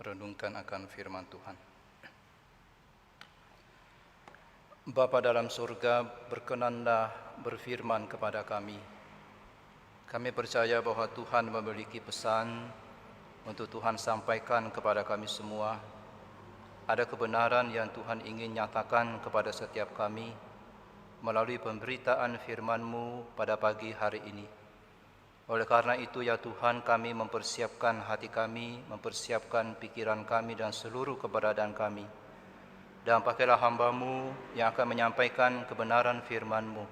Renungkan akan firman Tuhan. Bapa dalam surga, berkenanlah berfirman kepada kami. Kami percaya bahwa Tuhan memiliki pesan untuk Tuhan sampaikan kepada kami semua. Ada kebenaran yang Tuhan ingin nyatakan kepada setiap kami melalui pemberitaan firman-Mu pada pagi hari ini. Oleh karena itu ya Tuhan, kami mempersiapkan hati kami, mempersiapkan pikiran kami dan seluruh keberadaan kami. Dan pakailah hamba-Mu yang akan menyampaikan kebenaran firman-Mu,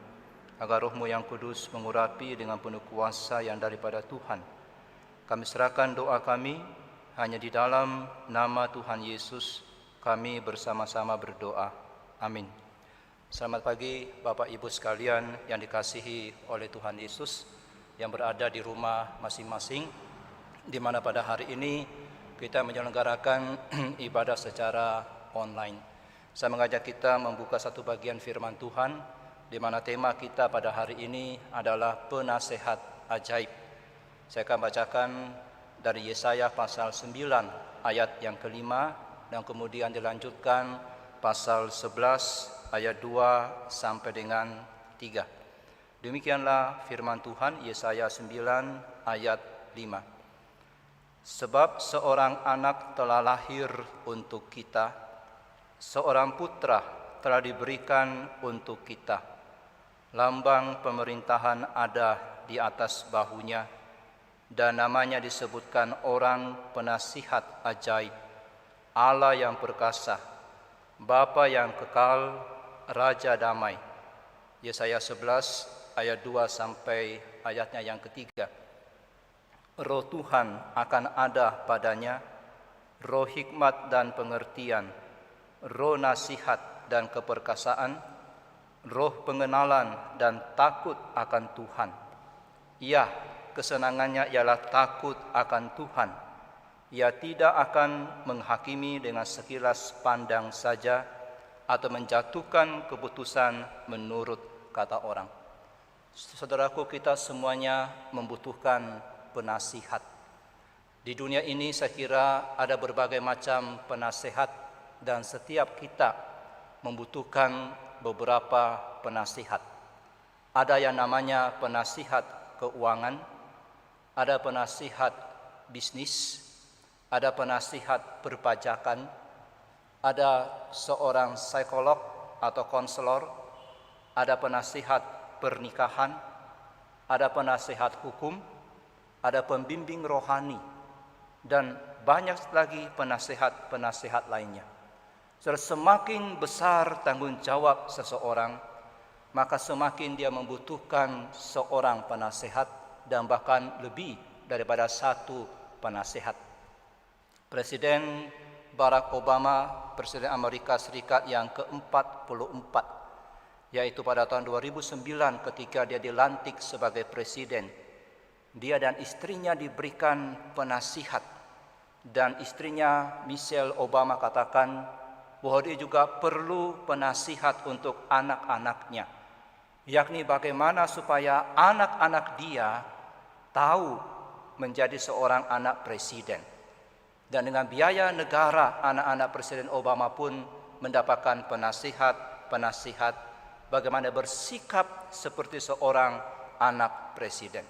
agar Roh-Mu yang kudus mengurapi dengan penuh kuasa yang daripada Tuhan. Kami serahkan doa kami, hanya di dalam nama Tuhan Yesus kami bersama-sama berdoa. Amin. Selamat pagi Bapak Ibu sekalian yang dikasihi oleh Tuhan Yesus, yang berada di rumah masing-masing, di mana pada hari ini kita menyelenggarakan ibadah secara online. Saya mengajak kita membuka satu bagian firman Tuhan, di mana tema kita pada hari ini adalah penasehat ajaib. Saya akan bacakan dari Yesaya pasal 9 ayat yang kelima, dan kemudian dilanjutkan pasal 11 ayat 2 sampai dengan 3. Demikianlah firman Tuhan, Yesaya 9 ayat 5. Sebab seorang anak telah lahir untuk kita, seorang putra telah diberikan untuk kita. Lambang pemerintahan ada di atas bahunya, dan namanya disebutkan Orang Penasihat Ajaib, Allah yang perkasa, Bapa yang kekal, Raja damai. Yesaya 11 ayat 2 sampai ayatnya yang ketiga. Roh Tuhan akan ada padanya, roh hikmat dan pengertian, roh nasihat dan keperkasaan, roh pengenalan dan takut akan Tuhan. Ya, kesenangannya ialah takut akan Tuhan. Ia tidak akan menghakimi dengan sekilas pandang saja atau menjatuhkan keputusan menurut kata orang. Saudaraku, kita semuanya membutuhkan penasihat. Di dunia ini saya kira ada berbagai macam penasihat, dan setiap kita membutuhkan beberapa penasihat. Ada yang namanya penasihat keuangan, ada penasihat bisnis, ada penasihat perpajakan, ada seorang psikolog atau konselor, ada penasihat pernikahan, ada penasihat hukum, ada pembimbing rohani, dan banyak lagi penasihat-penasihat lainnya. Semakin besar tanggung jawab seseorang, maka semakin dia membutuhkan seorang penasihat, dan bahkan lebih daripada satu penasihat. Presiden Barack Obama, Presiden Amerika Serikat yang ke-44, yaitu pada tahun 2009 ketika dia dilantik sebagai presiden, dia dan istrinya diberikan penasihat, dan istrinya Michelle Obama katakan bahwa dia juga perlu penasihat untuk anak-anaknya, yakni bagaimana supaya anak-anak dia tahu menjadi seorang anak presiden. Dan dengan biaya negara, anak-anak Presiden Obama pun mendapatkan penasihat bagaimana bersikap seperti seorang anak presiden.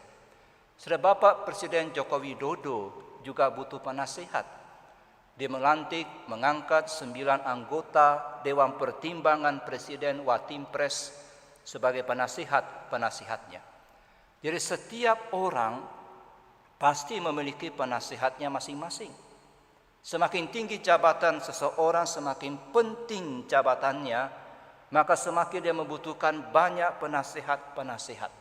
Saudara, Bapak Presiden Joko Widodo juga butuh penasihat. Dia mengangkat 9 anggota Dewan Pertimbangan Presiden Watimpres sebagai penasihatnya. Jadi setiap orang pasti memiliki penasihatnya masing-masing. Semakin tinggi jabatan seseorang, semakin penting jabatannya, maka semakin dia membutuhkan banyak penasihat-penasihat.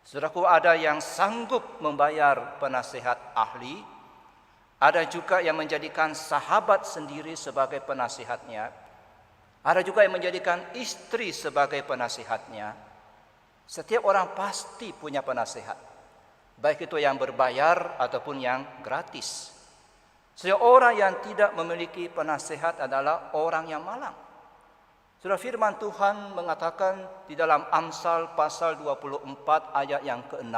Saudaraku, ada yang sanggup membayar penasihat ahli, ada juga yang menjadikan sahabat sendiri sebagai penasihatnya, ada juga yang menjadikan istri sebagai penasihatnya. Setiap orang pasti punya penasihat, baik itu yang berbayar ataupun yang gratis. Seorang yang tidak memiliki penasihat adalah orang yang malang. Saudara, firman Tuhan mengatakan di dalam Amsal pasal 24 ayat yang ke-6,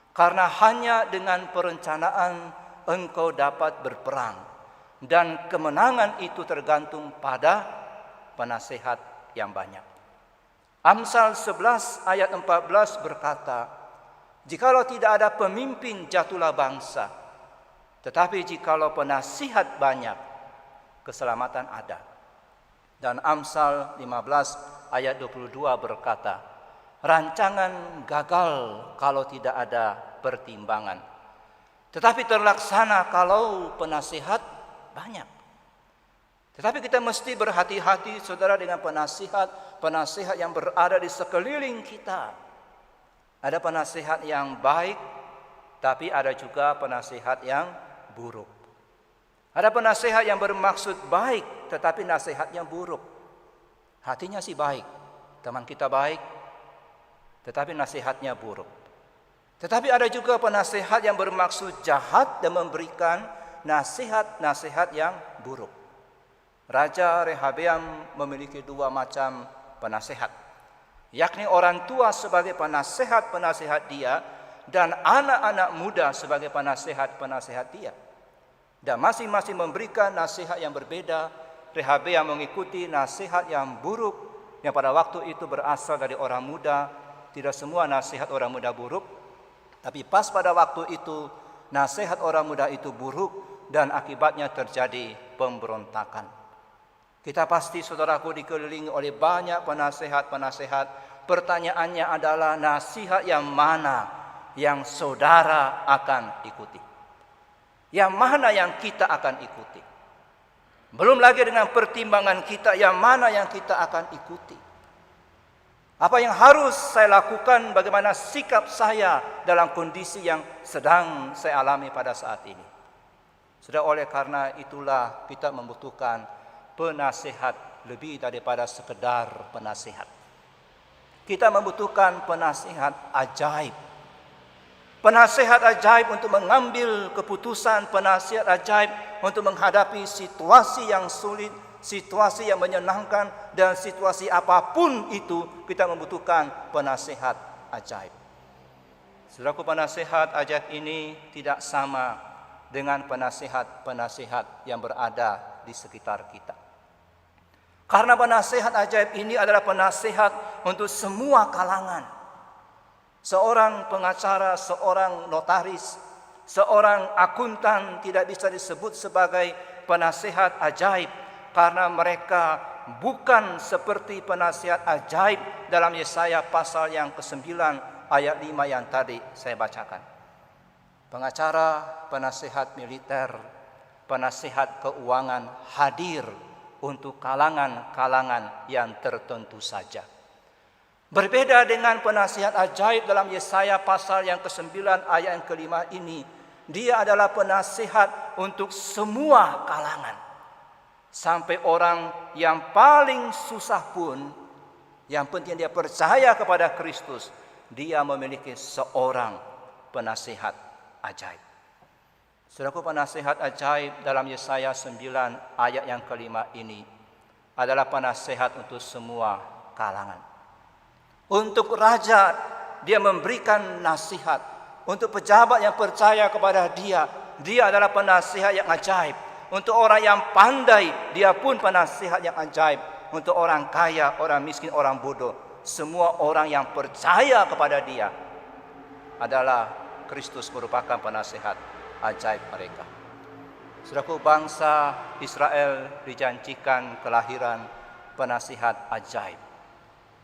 karena hanya dengan perencanaan engkau dapat berperang, dan kemenangan itu tergantung pada penasihat yang banyak. Amsal 11 ayat 14 berkata, "Jikalau tidak ada pemimpin, jatuhlah bangsa. Tetapi jikalau penasihat banyak, keselamatan ada." Dan Amsal 15 ayat 22 berkata, "Rancangan gagal kalau tidak ada pertimbangan, tetapi terlaksana kalau penasihat banyak." Tetapi kita mesti berhati-hati, saudara, dengan penasihat yang berada di sekeliling kita. Ada penasihat yang baik, tapi ada juga penasihat yang buruk. Ada penasihat yang bermaksud baik, tetapi nasihatnya buruk. Hatinya sih baik, teman kita baik, tetapi nasihatnya buruk. Tetapi ada juga penasihat yang bermaksud jahat dan memberikan nasihat-nasihat yang buruk. Raja Rehabeam memiliki dua macam penasihat, yakni orang tua sebagai penasihat-penasihat dia dan anak-anak muda sebagai penasihat-penasihat dia. Dan masing-masing memberikan nasihat yang berbeda. Rehabeam mengikuti nasihat yang buruk yang pada waktu itu berasal dari orang muda. Tidak semua nasihat orang muda buruk, tapi pas pada waktu itu nasihat orang muda itu buruk dan akibatnya terjadi pemberontakan. Kita pasti, saudaraku, dikelilingi oleh banyak penasihat-penasihat. Pertanyaannya adalah nasihat yang mana yang saudara akan ikuti? Yang mana yang kita akan ikuti? Belum lagi dengan pertimbangan kita, yang mana yang kita akan ikuti? Apa yang harus saya lakukan? Bagaimana sikap saya dalam kondisi yang sedang saya alami pada saat ini? Sudah, oleh karena itulah kita membutuhkan penasihat lebih daripada sekedar penasihat. Kita membutuhkan penasihat ajaib. Penasihat ajaib untuk mengambil keputusan, penasihat ajaib untuk menghadapi situasi yang sulit, situasi yang menyenangkan, dan situasi apapun itu kita membutuhkan penasihat ajaib. Saudaraku, penasihat ajaib ini tidak sama dengan penasihat-penasihat yang berada di sekitar kita. Karena penasihat ajaib ini adalah penasihat untuk semua kalangan. Seorang pengacara, seorang notaris, seorang akuntan tidak bisa disebut sebagai penasihat ajaib karena mereka bukan seperti penasihat ajaib dalam Yesaya pasal yang ke-9 ayat 5 yang tadi saya bacakan. Pengacara, penasihat militer, penasihat keuangan hadir untuk kalangan-kalangan yang tertentu saja. Berbeda dengan penasihat ajaib dalam Yesaya pasal yang ke-9 ayat yang ke-5 ini, dia adalah penasihat untuk semua kalangan. Sampai orang yang paling susah pun, yang penting dia percaya kepada Kristus, dia memiliki seorang penasihat ajaib. Saudaraku, penasihat ajaib dalam Yesaya 9 ayat yang ke-5 ini adalah penasihat untuk semua kalangan. Untuk raja, dia memberikan nasihat. Untuk pejabat yang percaya kepada dia, dia adalah penasihat yang ajaib. Untuk orang yang pandai, dia pun penasihat yang ajaib. Untuk orang kaya, orang miskin, orang bodoh, semua orang yang percaya kepada dia adalah Kristus merupakan penasihat ajaib mereka. Saudaraku, bangsa Israel dijanjikan kelahiran penasihat ajaib.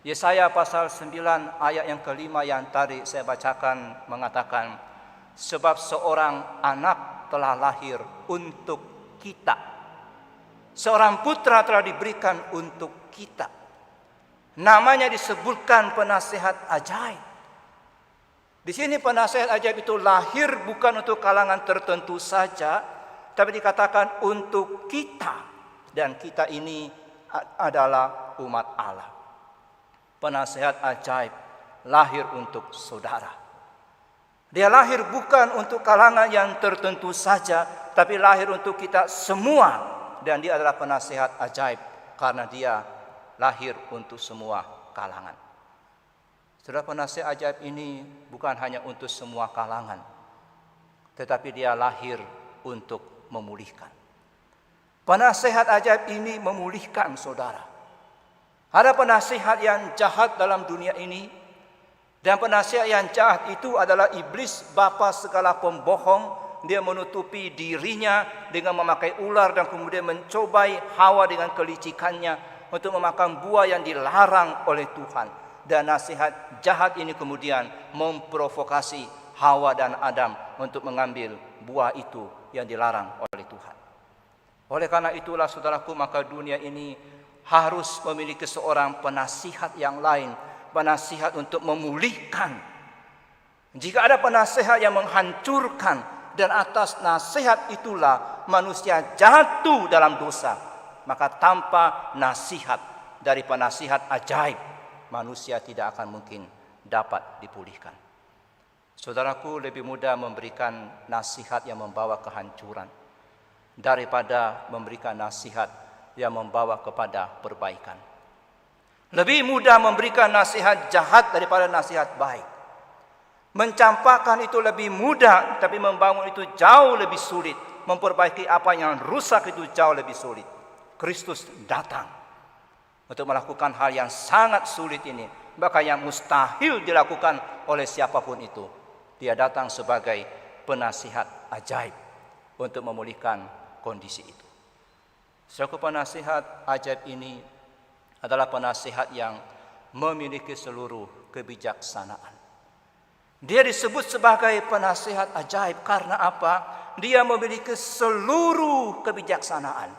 Yesaya pasal 9 ayat yang ke-5 yang tadi saya bacakan mengatakan, sebab seorang anak telah lahir untuk kita. Seorang putra telah diberikan untuk kita. Namanya disebutkan penasihat ajaib. Di sini penasihat ajaib itu lahir bukan untuk kalangan tertentu saja, tapi dikatakan untuk kita. Dan kita ini adalah umat Allah. Penasihat ajaib lahir untuk saudara. Dia lahir bukan untuk kalangan yang tertentu saja, tapi lahir untuk kita semua. Dan dia adalah penasihat ajaib karena dia lahir untuk semua kalangan. Saudara, penasihat ajaib ini bukan hanya untuk semua kalangan, tetapi dia lahir untuk memulihkan. Penasihat ajaib ini memulihkan saudara. Ada penasihat yang jahat dalam dunia ini, dan penasihat yang jahat itu adalah iblis, bapa segala pembohong. Dia menutupi dirinya dengan memakai ular dan kemudian mencobai Hawa dengan kelicikannya untuk memakan buah yang dilarang oleh Tuhan. Dan nasihat jahat ini kemudian memprovokasi Hawa dan Adam untuk mengambil buah itu yang dilarang oleh Tuhan. Oleh karena itulah saudaraku, maka dunia ini harus memiliki seorang penasihat yang lain, penasihat untuk memulihkan. Jika ada penasihat yang menghancurkan, dan atas nasihat itulah manusia jatuh dalam dosa, maka tanpa nasihat dari penasihat ajaib, manusia tidak akan mungkin dapat dipulihkan. Saudaraku, lebih mudah memberikan nasihat yang membawa kehancuran daripada memberikan nasihat yang membawa kepada perbaikan. Lebih mudah memberikan nasihat jahat daripada nasihat baik. Mencampakkan itu lebih mudah, tapi membangun itu jauh lebih sulit. Memperbaiki apa yang rusak itu jauh lebih sulit. Kristus datang untuk melakukan hal yang sangat sulit ini, bahkan yang mustahil dilakukan oleh siapapun itu. Dia datang sebagai penasihat ajaib untuk memulihkan kondisi itu. Suatu penasihat ajaib ini adalah penasihat yang memiliki seluruh kebijaksanaan. Dia disebut sebagai penasihat ajaib karena apa? Dia memiliki seluruh kebijaksanaan.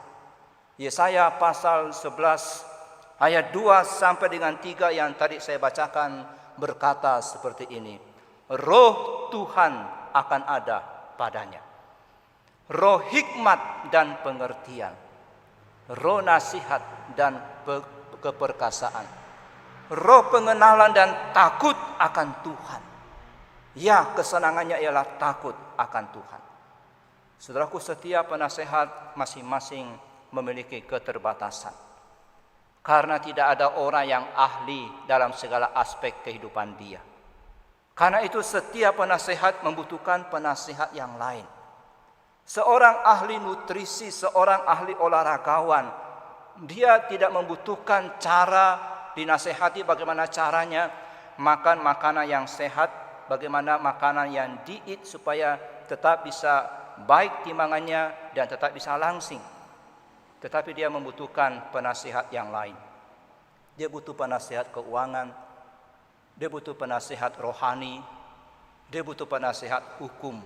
Yesaya pasal 11 ayat 2 sampai dengan 3 yang tadi saya bacakan berkata seperti ini. Roh Tuhan akan ada padanya. Roh hikmat dan pengertian. Roh nasihat dan keperkasaan. Roh pengenalan dan takut akan Tuhan. Ya, kesenangannya ialah takut akan Tuhan. Saudaraku, setiap penasehat masing-masing memiliki keterbatasan. Karena tidak ada orang yang ahli dalam segala aspek kehidupan dia. Karena itu setiap penasehat membutuhkan penasihat yang lain. Seorang ahli nutrisi, seorang ahli olahragawan, dia tidak membutuhkan cara dinasehati bagaimana caranya makan makanan yang sehat, bagaimana makanan yang diet supaya tetap bisa baik timbangannya dan tetap bisa langsing. Tetapi dia membutuhkan penasihat yang lain. Dia butuh penasihat keuangan, dia butuh penasihat rohani, dia butuh penasihat hukum.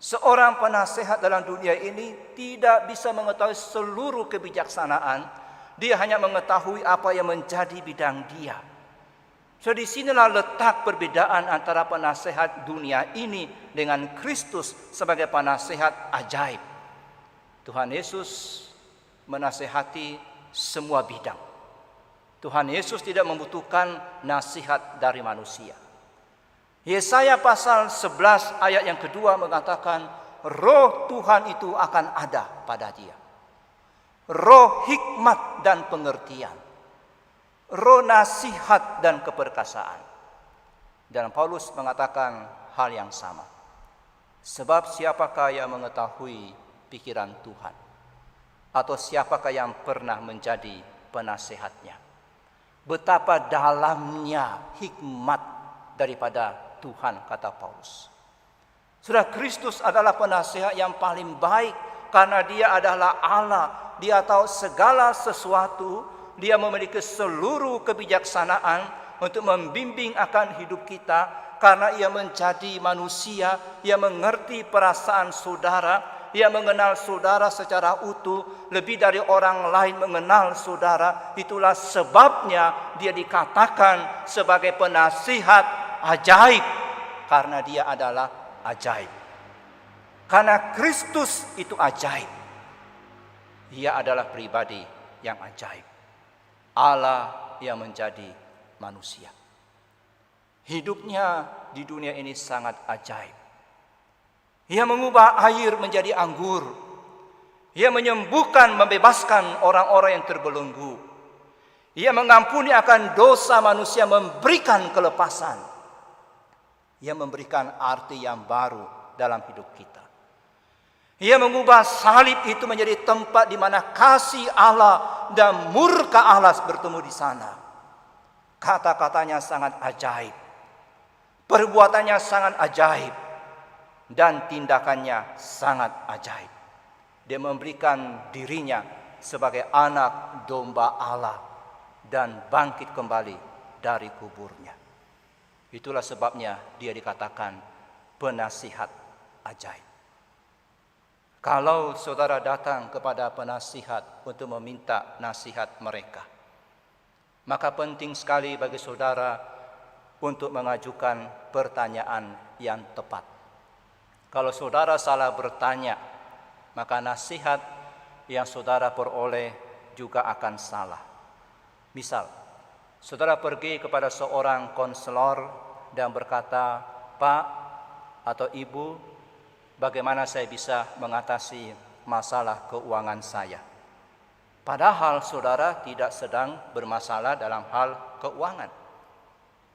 Seorang penasihat dalam dunia ini tidak bisa mengetahui seluruh kebijaksanaan. Dia hanya mengetahui apa yang menjadi bidang dia. So di sinilah letak perbedaan antara penasehat dunia ini dengan Kristus sebagai penasehat ajaib. Tuhan Yesus menasehati semua bidang. Tuhan Yesus tidak membutuhkan nasihat dari manusia. Yesaya pasal 11 ayat yang kedua mengatakan, Roh Tuhan itu akan ada pada dia. Roh hikmat dan pengertian. Roh nasihat dan keperkasaan. Dan Paulus mengatakan hal yang sama. Sebab siapakah yang mengetahui pikiran Tuhan? Atau siapakah yang pernah menjadi penasehatnya? Betapa dalamnya hikmat daripada Tuhan, kata Paulus. Sudah, Kristus adalah penasehat yang paling baik karena dia adalah Allah. Dia tahu segala sesuatu. Dia memiliki seluruh kebijaksanaan untuk membimbing akan hidup kita. Karena ia menjadi manusia, ia mengerti perasaan saudara, ia mengenal saudara secara utuh, lebih dari orang lain mengenal saudara. Itulah sebabnya dia dikatakan sebagai penasihat ajaib, karena dia adalah ajaib. Karena Kristus itu ajaib. Ia adalah pribadi yang ajaib. Allah yang menjadi manusia. Hidupnya di dunia ini sangat ajaib. Ia mengubah air menjadi anggur. Ia menyembuhkan, membebaskan orang-orang yang terbelenggu. Ia mengampuni akan dosa manusia, memberikan kelepasan. Ia memberikan arti yang baru dalam hidup kita. Ia mengubah salib itu menjadi tempat di mana kasih Allah dan murka Allah bertemu di sana. Kata-katanya sangat ajaib. Perbuatannya sangat ajaib. Dan tindakannya sangat ajaib. Dia memberikan dirinya sebagai anak domba Allah dan bangkit kembali dari kuburnya. Itulah sebabnya dia dikatakan penasihat ajaib. Kalau saudara datang kepada penasihat untuk meminta nasihat mereka, maka penting sekali bagi saudara untuk mengajukan pertanyaan yang tepat. Kalau saudara salah bertanya, maka nasihat yang saudara peroleh juga akan salah. Misal, saudara pergi kepada seorang konselor dan berkata, "Pak atau Ibu, bagaimana saya bisa mengatasi masalah keuangan saya?" Padahal saudara tidak sedang bermasalah dalam hal keuangan.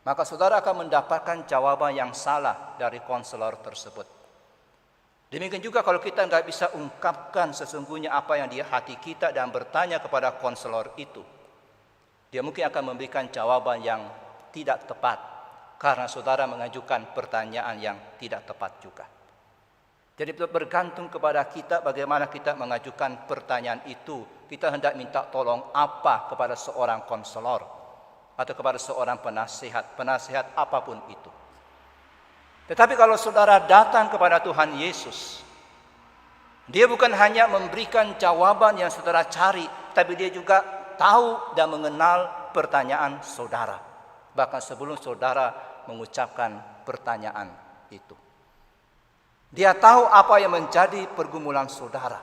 Maka saudara akan mendapatkan jawaban yang salah dari konselor tersebut. Demikian juga kalau kita nggak bisa ungkapkan sesungguhnya apa yang di hati kita dan bertanya kepada konselor itu, dia mungkin akan memberikan jawaban yang tidak tepat karena saudara mengajukan pertanyaan yang tidak tepat juga. Jadi bergantung kepada kita bagaimana kita mengajukan pertanyaan itu. Kita hendak minta tolong apa kepada seorang konselor atau kepada seorang penasihat apapun itu. Tetapi kalau saudara datang kepada Tuhan Yesus, dia bukan hanya memberikan jawaban yang saudara cari, tapi dia juga tahu dan mengenal pertanyaan saudara. Bahkan sebelum saudara mengucapkan pertanyaan itu. Dia tahu apa yang menjadi pergumulan saudara.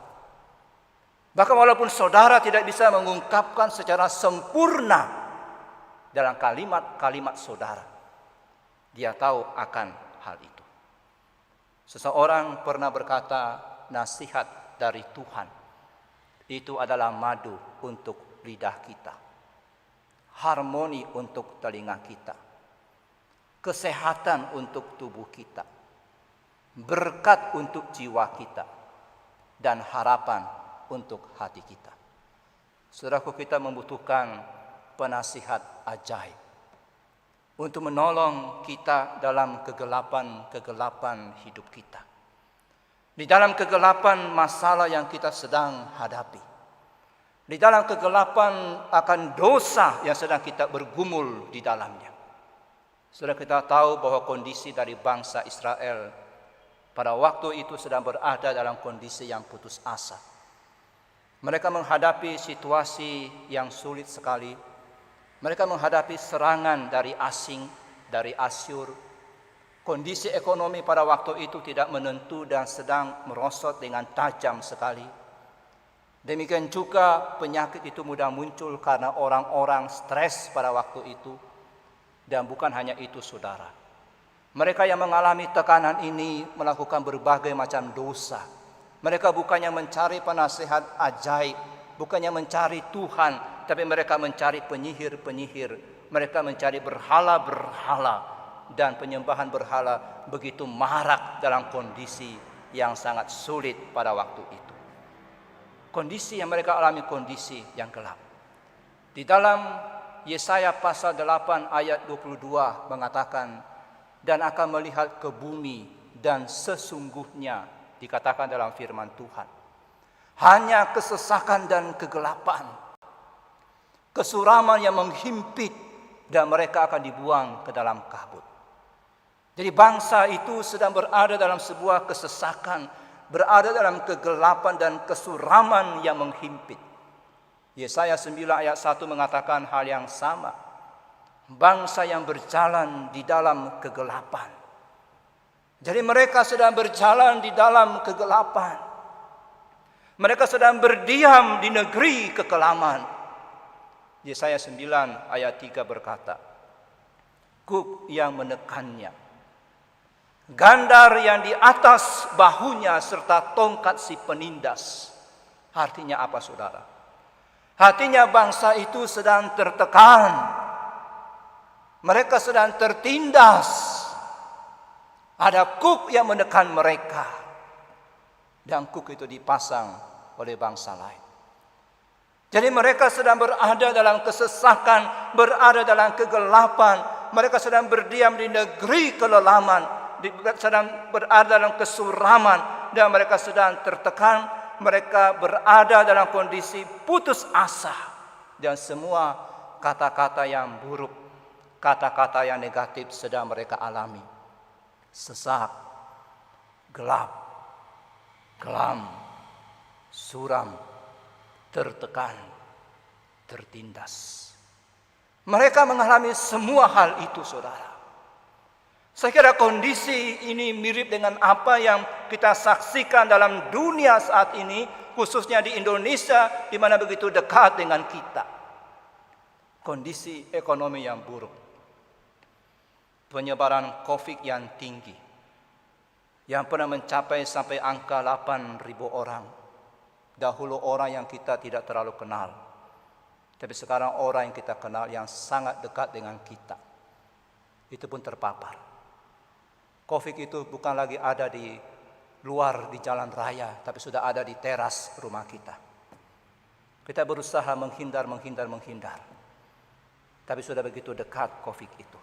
Bahkan walaupun saudara tidak bisa mengungkapkan secara sempurna dalam kalimat-kalimat saudara, dia tahu akan hal itu. Seseorang pernah berkata, nasihat dari Tuhan itu adalah madu untuk lidah kita, harmoni untuk telinga kita, kesehatan untuk tubuh kita, berkat untuk jiwa kita, dan harapan untuk hati kita. Saudaraku, kita membutuhkan penasihat ajaib untuk menolong kita dalam kegelapan hidup kita. Di dalam kegelapan masalah yang kita sedang hadapi. Di dalam kegelapan akan dosa yang sedang kita bergumul di dalamnya. Saudara, kita tahu bahwa kondisi dari bangsa Israel pada waktu itu sedang berada dalam kondisi yang putus asa. Mereka menghadapi situasi yang sulit sekali. Mereka menghadapi serangan dari asing, dari Asyur. Kondisi ekonomi pada waktu itu tidak menentu dan sedang merosot dengan tajam sekali. Demikian juga penyakit itu mudah muncul karena orang-orang stres pada waktu itu. Dan bukan hanya itu, saudara. Mereka yang mengalami tekanan ini melakukan berbagai macam dosa. Mereka bukannya mencari penasihat ajaib, bukannya mencari Tuhan, tapi mereka mencari penyihir-penyihir. Mereka mencari berhala-berhala. Dan penyembahan berhala begitu marak dalam kondisi yang sangat sulit pada waktu itu. Kondisi yang mereka alami kondisi yang gelap. Di dalam Yesaya pasal 8 ayat 22 mengatakan, dan akan melihat ke bumi dan sesungguhnya, dikatakan dalam firman Tuhan, hanya kesesakan dan kegelapan, kesuraman yang menghimpit, dan mereka akan dibuang ke dalam kabut. Jadi bangsa itu sedang berada dalam sebuah kesesakan, berada dalam kegelapan dan kesuraman yang menghimpit. Yesaya 9 ayat 1 mengatakan hal yang sama. Bangsa yang berjalan di dalam kegelapan. Jadi mereka sedang berjalan di dalam kegelapan. Mereka sedang berdiam di negeri kekelaman. Yesaya 9 ayat 3 berkata, kuk yang menekannya, gandar yang di atas bahunya serta tongkat si penindas. Artinya apa, saudara? Artinya bangsa itu sedang tertekan. Mereka sedang tertindas. Ada kuk yang menekan mereka. dangkuk itu dipasang oleh bangsa lain. Jadi mereka sedang berada dalam kesesakan, berada dalam kegelapan. Mereka sedang berdiam di negeri kelelaman, sedang berada dalam kesuraman, dan mereka sedang tertekan. Mereka berada dalam kondisi putus asa. Dan semua kata-kata yang buruk, kata-kata yang negatif sedang mereka alami. Sesak, gelap, kelam, suram, tertekan, tertindas. Mereka mengalami semua hal itu, saudara. Saya kira kondisi ini mirip dengan apa yang kita saksikan dalam dunia saat ini, khususnya di Indonesia, di mana begitu dekat dengan kita. Kondisi ekonomi yang buruk, penyebaran COVID yang tinggi, yang pernah mencapai sampai angka 8.000 orang. Dahulu orang yang kita tidak terlalu kenal, tapi sekarang orang yang kita kenal yang sangat dekat dengan kita, itu pun terpapar. COVID itu bukan lagi ada di luar di jalan raya, tapi sudah ada di teras rumah kita. Kita berusaha menghindar, tapi sudah begitu dekat COVID itu.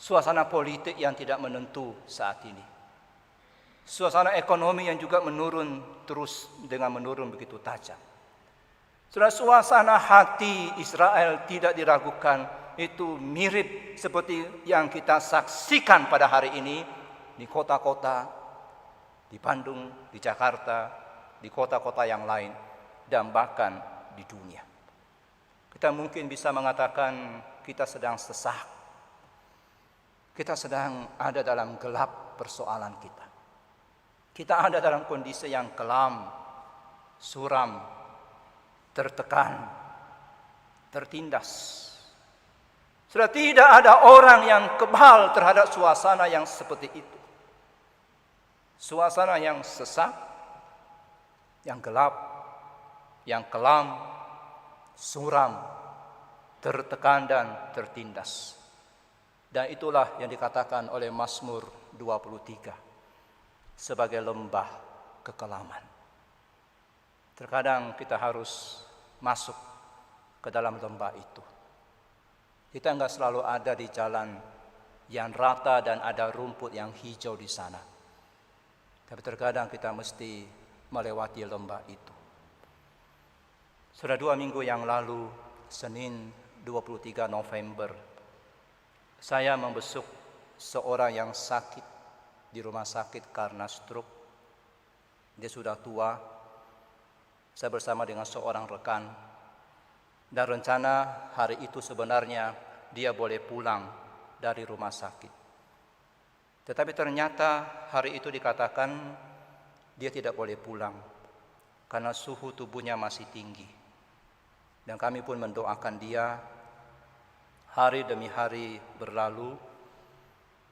Suasana politik yang tidak menentu saat ini. Suasana ekonomi yang juga menurun terus dengan menurun begitu tajam. Suasana hati Israel tidak diragukan, itu mirip seperti yang kita saksikan pada hari ini di kota-kota, di Bandung, di Jakarta, di kota-kota yang lain, dan bahkan di dunia. Kita mungkin bisa mengatakan kita sedang sesak. Kita sedang ada dalam gelap persoalan kita. Kita ada dalam kondisi yang kelam, suram, tertekan, tertindas. Sudah tidak ada orang yang kebal terhadap suasana yang seperti itu. Suasana yang sesak, yang gelap, yang kelam, suram, tertekan dan tertindas. Dan itulah yang dikatakan oleh Mazmur 23 sebagai lembah kekelaman. Terkadang kita harus masuk ke dalam lembah itu. Kita enggak selalu ada di jalan yang rata dan ada rumput yang hijau di sana. Tapi terkadang kita mesti melewati lembah itu. Sudah 2 minggu yang lalu, Senin 23 November, saya membesuk seorang yang sakit di rumah sakit karena stroke. Dia sudah tua. Saya bersama dengan seorang rekan. Dan rencana hari itu sebenarnya dia boleh pulang dari rumah sakit. Tetapi ternyata hari itu dikatakan dia tidak boleh pulang karena suhu tubuhnya masih tinggi. Dan kami pun mendoakan dia. Hari demi hari berlalu.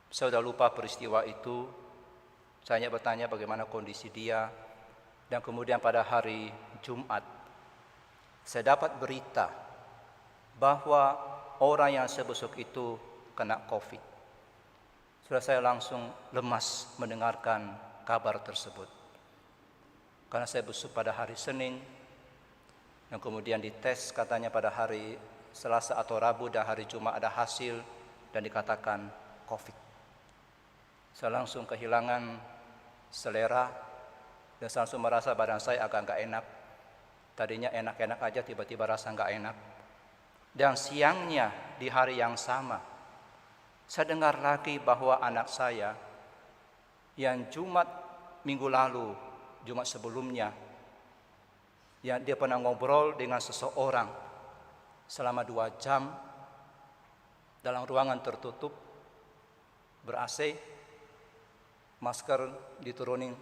Saya sudah lupa peristiwa itu. Saya bertanya bagaimana kondisi dia. Dan kemudian pada hari Jumat, saya dapat berita bahwa orang yang saya besuk itu kena COVID. Sudah saya langsung lemas mendengarkan kabar tersebut. Karena saya besuk pada hari Senin, dan kemudian dites katanya pada hari Selasa atau Rabu, dan hari Jumat ada hasil dan dikatakan COVID. Saya langsung kehilangan selera dan saya langsung merasa badan saya agak enggak enak. Tadinya enak-enak aja, tiba-tiba rasa enggak enak. Dan siangnya di hari yang sama, saya dengar lagi bahwa anak saya yang Jumat minggu lalu, Jumat sebelumnya, yang dia pernah ngobrol dengan seseorang selama 2 jam dalam ruangan tertutup, ber-AC, masker diturunin,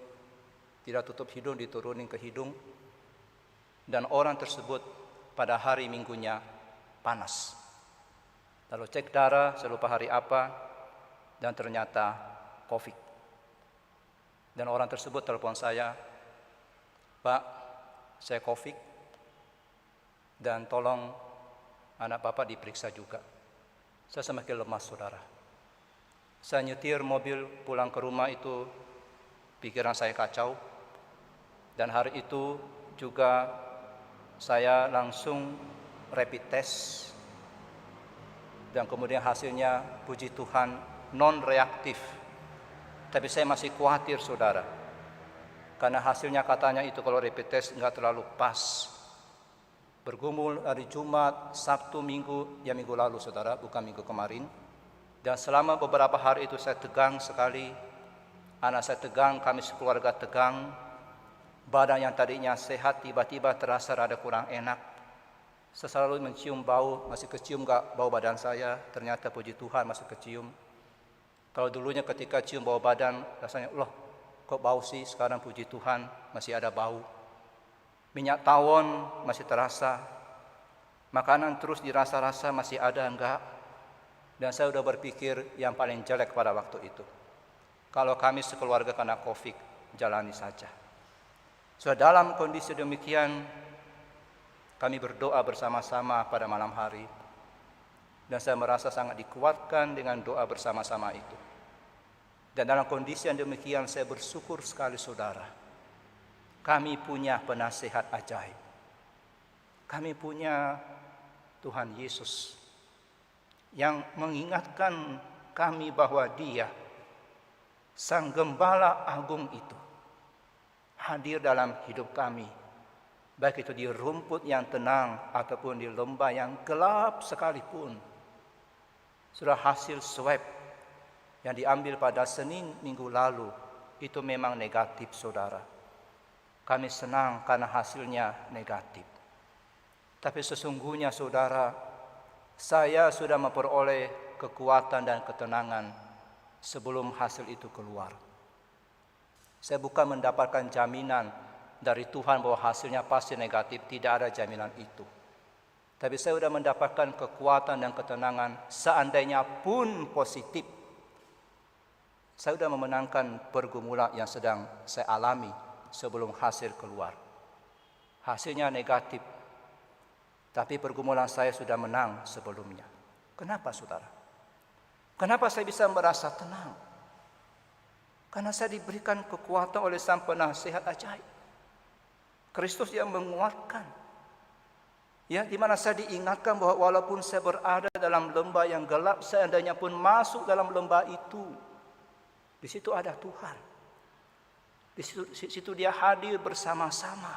tidak tutup hidung, diturunin ke hidung. Dan orang tersebut pada hari minggunya panas. Lalu cek darah, saya lupa hari apa, dan ternyata COVID. Dan orang tersebut telepon saya, Pak, saya COVID, dan tolong anak Bapak diperiksa juga. Saya semakin lemas, saudara. Saya nyetir mobil pulang ke rumah itu, pikiran saya kacau. Dan hari itu juga saya langsung rapid test dan kemudian hasilnya puji Tuhan non-reaktif. Tapi saya masih khawatir saudara, karena hasilnya katanya itu kalau rapid test enggak terlalu pas. Bergumul hari Jumat, Sabtu, Minggu, ya minggu lalu saudara, bukan minggu kemarin. Dan selama beberapa hari itu saya tegang sekali. Anak saya tegang, kami sekeluarga tegang. Badan yang tadinya sehat tiba-tiba terasa rada kurang enak. Saya selalu mencium bau, masih kecium enggak bau badan saya? Ternyata puji Tuhan masih kecium. Kalau dulunya ketika cium bau badan rasanya, loh kok bau sih? Sekarang puji Tuhan masih ada bau. Minyak tawon masih terasa. Makanan terus dirasa-rasa masih ada enggak? Dan saya sudah berpikir yang paling jelek pada waktu itu. Kalau kami sekeluarga kena COVID, jalani saja. So, dalam kondisi demikian, kami berdoa bersama-sama pada malam hari. Dan saya merasa sangat dikuatkan dengan doa bersama-sama itu. Dan dalam kondisi yang demikian, saya bersyukur sekali saudara. Kami punya penasihat ajaib. Kami punya Tuhan Yesus yang mengingatkan kami bahwa Dia, Sang Gembala Agung itu, hadir dalam hidup kami. Baik itu di rumput yang tenang ataupun di lembah yang gelap sekalipun. Sudah hasil swab yang diambil pada Senin minggu lalu, itu memang negatif saudara. Kami senang karena hasilnya negatif. Tapi sesungguhnya saudara, saya sudah memperoleh kekuatan dan ketenangan sebelum hasil itu keluar. Saya bukan mendapatkan jaminan dari Tuhan bahwa hasilnya pasti negatif, tidak ada jaminan itu. Tapi saya sudah mendapatkan kekuatan dan ketenangan seandainya pun positif. Saya sudah memenangkan pergumulan yang sedang saya alami sebelum hasil keluar. Hasilnya negatif, tapi pergumulan saya sudah menang sebelumnya. Kenapa saudara? Kenapa saya bisa merasa tenang? Karena saya diberikan kekuatan oleh Sang Penasihat ajaib. Kristus yang menguatkan. Ya, di mana saya diingatkan bahwa walaupun saya berada dalam lembah yang gelap, seandainya pun masuk dalam lembah itu, di situ ada Tuhan. Di situ Dia hadir bersama-sama.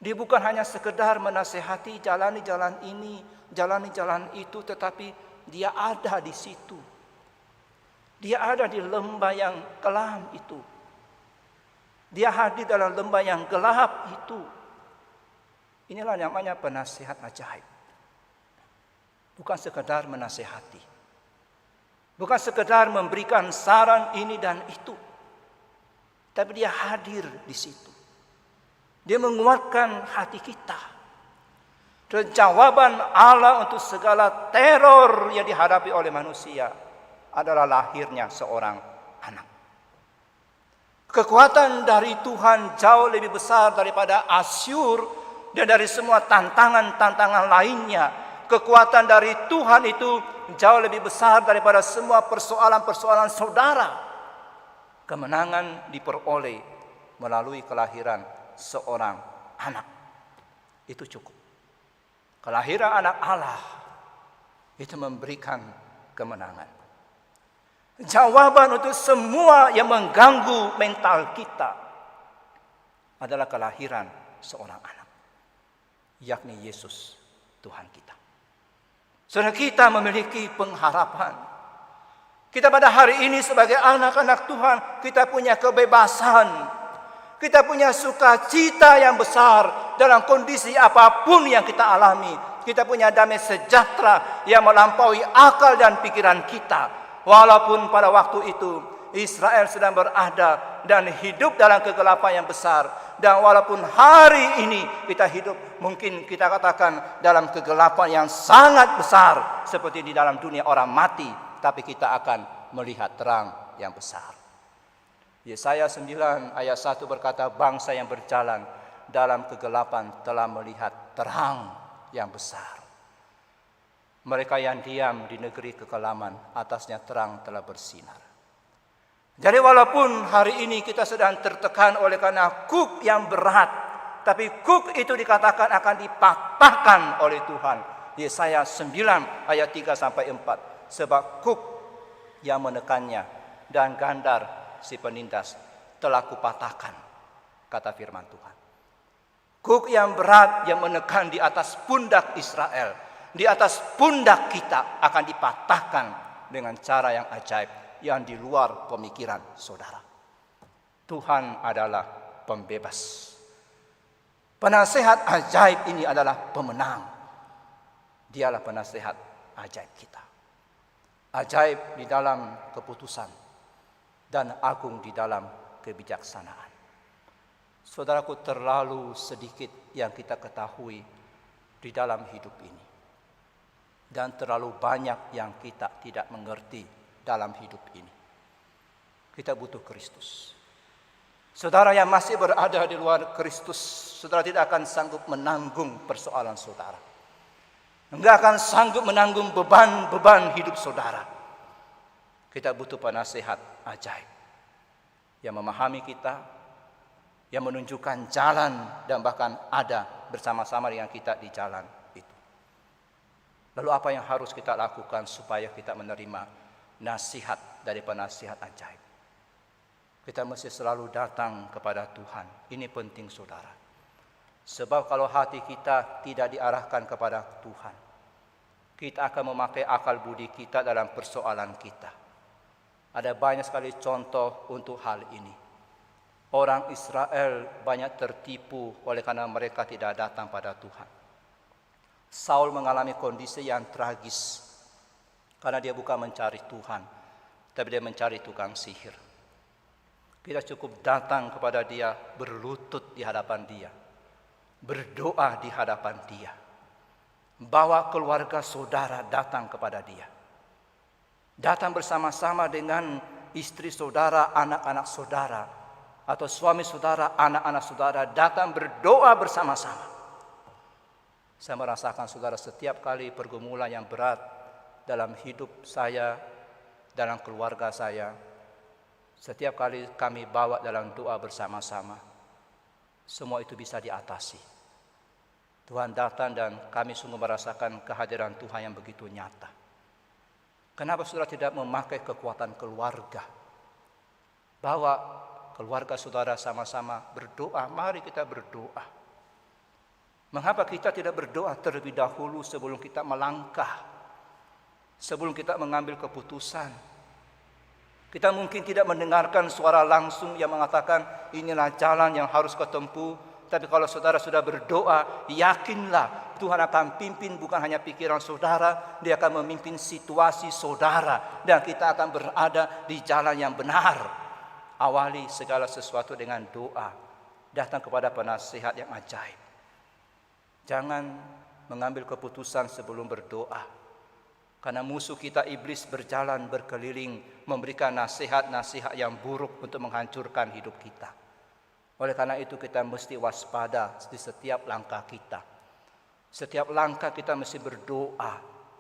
Dia bukan hanya sekedar menasehati jalani jalan ini, jalani jalan itu, tetapi Dia ada di situ. Dia ada di lembah yang kelam itu. Dia hadir dalam lembah yang gelap itu. Inilah namanya penasihat ajaib. Bukan sekedar menasehati. Bukan sekedar memberikan saran ini dan itu. Tapi Dia hadir di situ. Dia menguatkan hati kita. Dan jawaban Allah untuk segala teror yang dihadapi oleh manusia adalah lahirnya seorang anak. Kekuatan dari Tuhan jauh lebih besar daripada Asyur dan dari semua tantangan-tantangan lainnya. Kekuatan dari Tuhan itu jauh lebih besar daripada semua persoalan-persoalan saudara. Kemenangan diperoleh melalui kelahiran seorang anak. Itu cukup. Kelahiran anak Allah itu memberikan kemenangan. Jawaban untuk semua yang mengganggu mental kita adalah kelahiran seorang anak, yakni Yesus Tuhan kita. Saudara, kita memiliki pengharapan. Kita pada hari ini sebagai anak-anak Tuhan, kita punya kebebasan. Kita punya sukacita yang besar dalam kondisi apapun yang kita alami. Kita punya damai sejahtera yang melampaui akal dan pikiran kita. Walaupun pada waktu itu Israel sedang berada dan hidup dalam kegelapan yang besar. Dan walaupun hari ini kita hidup, mungkin kita katakan dalam kegelapan yang sangat besar. Seperti di dalam dunia orang mati. Tapi kita akan melihat terang yang besar. Yesaya 9 ayat 1 berkata, bangsa yang berjalan dalam kegelapan telah melihat terang yang besar. Mereka yang diam di negeri kekelaman, atasnya terang telah bersinar. Jadi walaupun hari ini kita sedang tertekan oleh karena kuk yang berat, tapi kuk itu dikatakan akan dipatahkan oleh Tuhan. Yesaya 9 ayat 3 sampai 4. Sebab kuk yang menekannya dan gandar si penindas telah kupatahkan, kata firman Tuhan. Kuk yang berat yang menekan di atas pundak Israel, di atas pundak kita akan dipatahkan dengan cara yang ajaib, yang di luar pemikiran saudara. Tuhan adalah pembebas. Penasehat ajaib ini adalah pemenang. Dialah penasehat ajaib kita. Ajaib di dalam keputusan dan agung di dalam kebijaksanaan. Saudaraku, terlalu sedikit yang kita ketahui di dalam hidup ini. Dan terlalu banyak yang kita tidak mengerti dalam hidup ini. Kita butuh Kristus. Saudara yang masih berada di luar Kristus, saudara tidak akan sanggup menanggung persoalan saudara. Enggak akan sanggup menanggung beban-beban hidup saudara. Kita butuh penasehat ajaib yang memahami kita, yang menunjukkan jalan dan bahkan ada bersama-sama dengan kita di jalan itu. Lalu apa yang harus kita lakukan supaya kita menerima nasihat dari penasihat ajaib? Kita mesti selalu datang kepada Tuhan. Ini penting saudara. Sebab kalau hati kita tidak diarahkan kepada Tuhan, kita akan memakai akal budi kita dalam persoalan kita. Ada banyak sekali contoh untuk hal ini. Orang Israel banyak tertipu oleh karena mereka tidak datang pada Tuhan. Saul mengalami kondisi yang tragis karena dia bukan mencari Tuhan, tapi dia mencari tukang sihir. Kita cukup datang kepada dia, berlutut di hadapan dia, berdoa di hadapan dia. Bawa keluarga saudara datang kepada dia. Datang bersama-sama dengan istri saudara, anak-anak saudara, atau suami saudara, anak-anak saudara, datang berdoa bersama-sama. Saya merasakan saudara setiap kali pergumulan yang berat dalam hidup saya, dalam keluarga saya, setiap kali kami bawa dalam doa bersama-sama, semua itu bisa diatasi. Tuhan datang dan kami sungguh merasakan kehadiran Tuhan yang begitu nyata. Kenapa saudara tidak memakai kekuatan keluarga? Bawa keluarga saudara sama-sama berdoa, mari kita berdoa. Mengapa kita tidak berdoa terlebih dahulu sebelum kita melangkah, sebelum kita mengambil keputusan? Kita mungkin tidak mendengarkan suara langsung yang mengatakan inilah jalan yang harus kau tempuh. Tapi kalau saudara sudah berdoa, yakinlah Tuhan akan pimpin bukan hanya pikiran saudara, Dia akan memimpin situasi saudara. Dan kita akan berada di jalan yang benar. Awali segala sesuatu dengan doa. Datang kepada penasihat yang ajaib. Jangan mengambil keputusan sebelum berdoa. Karena musuh kita iblis berjalan berkeliling memberikan nasihat-nasihat yang buruk untuk menghancurkan hidup kita. Oleh karena itu kita mesti waspada di setiap langkah kita. Setiap langkah kita mesti berdoa.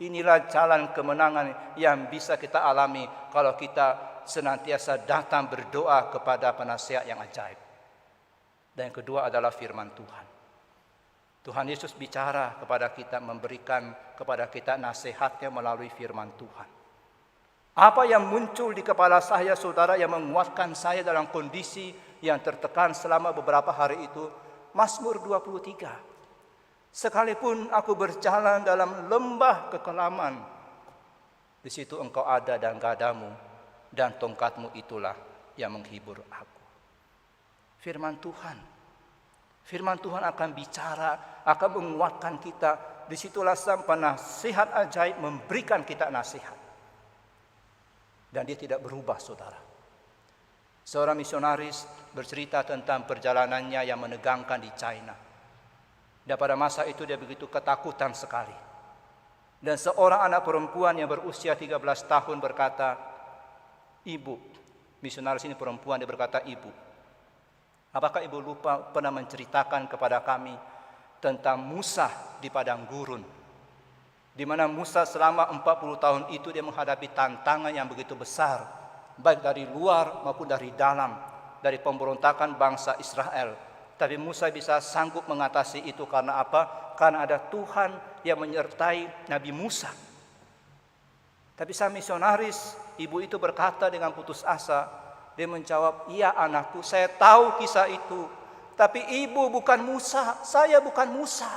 Inilah jalan kemenangan yang bisa kita alami kalau kita senantiasa datang berdoa kepada penasihat yang ajaib. Dan yang kedua adalah firman Tuhan. Tuhan Yesus bicara kepada kita, memberikan kepada kita nasihatnya melalui firman Tuhan. Apa yang muncul di kepala saya, saudara, yang menguatkan saya dalam kondisi yang tertekan selama beberapa hari itu, Mazmur 23. Sekalipun aku berjalan dalam lembah kekelaman, di situ engkau ada dan gadamu dan tongkatmu itulah yang menghibur aku. Firman Tuhan akan bicara, akan menguatkan kita. Disitulah sang penasihat ajaib memberikan kita nasihat. Dan dia tidak berubah, saudara. Seorang misionaris bercerita tentang perjalanannya yang menegangkan di China. Dan pada masa itu dia begitu ketakutan sekali. Dan seorang anak perempuan yang berusia 13 tahun berkata, "Ibu," misionaris ini perempuan, dia berkata, "Ibu, apakah ibu lupa pernah menceritakan kepada kami tentang Musa di padang gurun? Di mana Musa selama 40 tahun itu dia menghadapi tantangan yang begitu besar. baik dari luar maupun dari dalam, dari pemberontakan bangsa Israel. Tapi Musa bisa sanggup mengatasi itu karena apa? Karena ada Tuhan yang menyertai Nabi Musa. Tapi sang misionaris, ibu itu berkata dengan putus asa. Dia menjawab, "Iya anakku, saya tahu kisah itu. Tapi ibu bukan Musa, saya bukan Musa.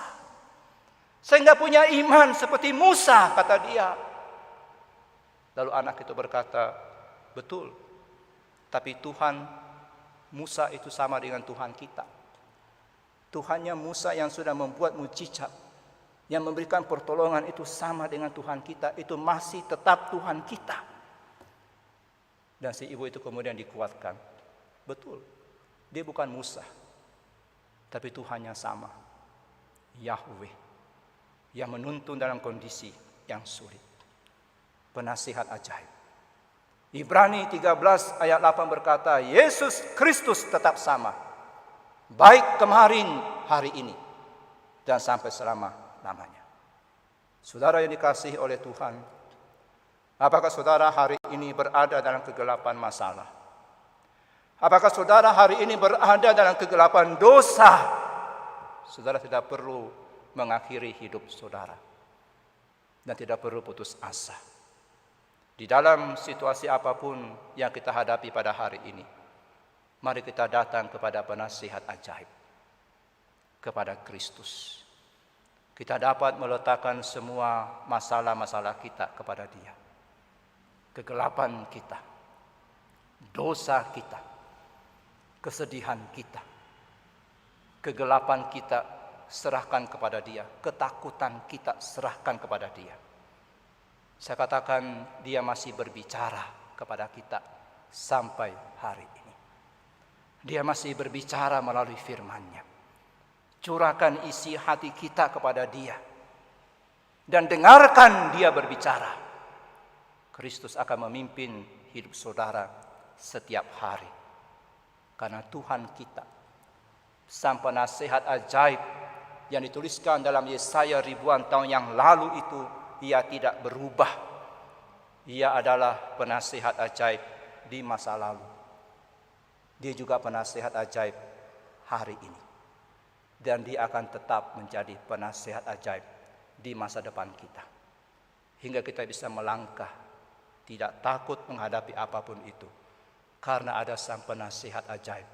Saya nggak punya iman seperti Musa," kata dia. Lalu anak itu berkata, "Betul. Tapi Tuhan Musa itu sama dengan Tuhan kita. Tuhannya Musa yang sudah membuat mujizat, yang memberikan pertolongan itu sama dengan Tuhan kita. Itu masih tetap Tuhan kita." Dan si ibu itu kemudian dikuatkan. Betul, dia bukan Musa, tapi Tuhannya sama. Yahweh yang menuntun dalam kondisi yang sulit. Penasihat ajaib. Ibrani 13 ayat 8 berkata, Yesus Kristus tetap sama. Baik kemarin, hari ini, dan sampai selama-lamanya. Saudara yang dikasihi oleh Tuhan, apakah saudara hari ini berada dalam kegelapan masalah? Apakah saudara hari ini berada dalam kegelapan dosa? Saudara tidak perlu mengakhiri hidup saudara. Dan tidak perlu putus asa. Di dalam situasi apapun yang kita hadapi pada hari ini, mari kita datang kepada penasihat ajaib, kepada Kristus. Kita dapat meletakkan semua masalah-masalah kita kepada Dia. Kegelapan kita, dosa kita, kesedihan kita, kegelapan kita serahkan kepada Dia, ketakutan kita serahkan kepada Dia. Saya katakan Dia masih berbicara kepada kita sampai hari ini. Dia masih berbicara melalui firman-Nya. Curahkan isi hati kita kepada Dia. Dan dengarkan Dia berbicara. Kristus akan memimpin hidup saudara setiap hari. Karena Tuhan kita, sang penasihat ajaib yang dituliskan dalam Yesaya ribuan tahun yang lalu itu, Ia tidak berubah. Ia adalah penasihat ajaib di masa lalu. Dia juga penasihat ajaib hari ini. Dan Dia akan tetap menjadi penasihat ajaib di masa depan kita. Hingga kita bisa melangkah, tidak takut menghadapi apapun itu. Karena ada sang penasihat ajaib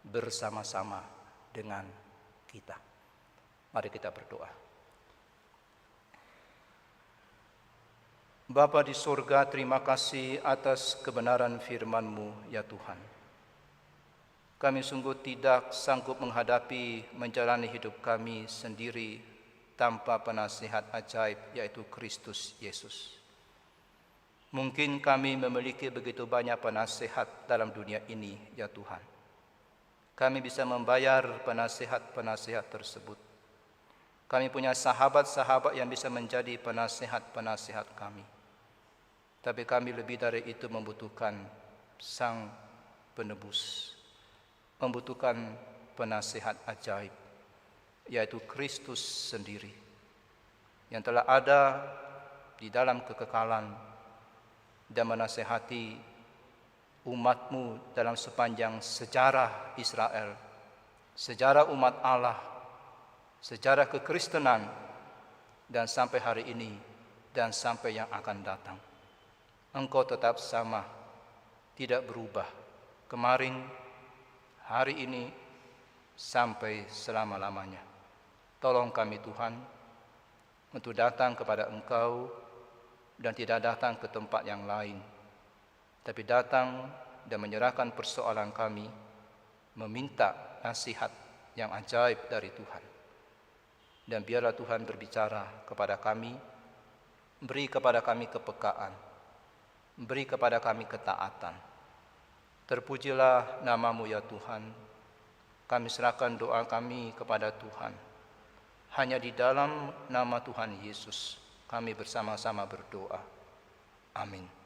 bersama-sama dengan kita. Mari kita berdoa. Bapa di surga, terima kasih atas kebenaran firman-Mu, ya Tuhan. Kami sungguh tidak sanggup menghadapi menjalani hidup kami sendiri tanpa penasihat ajaib, yaitu Kristus Yesus. Mungkin kami memiliki begitu banyak penasihat dalam dunia ini, ya Tuhan. Kami bisa membayar penasihat-penasihat tersebut. Kami punya sahabat-sahabat yang bisa menjadi penasihat-penasihat kami. Tapi kami lebih dari itu membutuhkan sang penebus, membutuhkan penasihat ajaib, yaitu Kristus sendiri, yang telah ada di dalam kekekalan dan menasihati umat-Mu dalam sepanjang sejarah Israel, sejarah umat Allah, sejarah kekristenan, dan sampai hari ini, dan sampai yang akan datang. Engkau tetap sama, tidak berubah, kemarin, hari ini, sampai selama-lamanya. Tolong kami Tuhan, untuk datang kepada Engkau, dan tidak datang ke tempat yang lain, tapi datang dan menyerahkan persoalan kami, meminta nasihat yang ajaib dari Tuhan. Dan biarlah Tuhan berbicara kepada kami, beri kepada kami kepekaan, beri kepada kami ketaatan. Terpujilah nama-Mu ya Tuhan. Kami serahkan doa kami kepada Tuhan. Hanya di dalam nama Tuhan Yesus kami bersama-sama berdoa. Amin.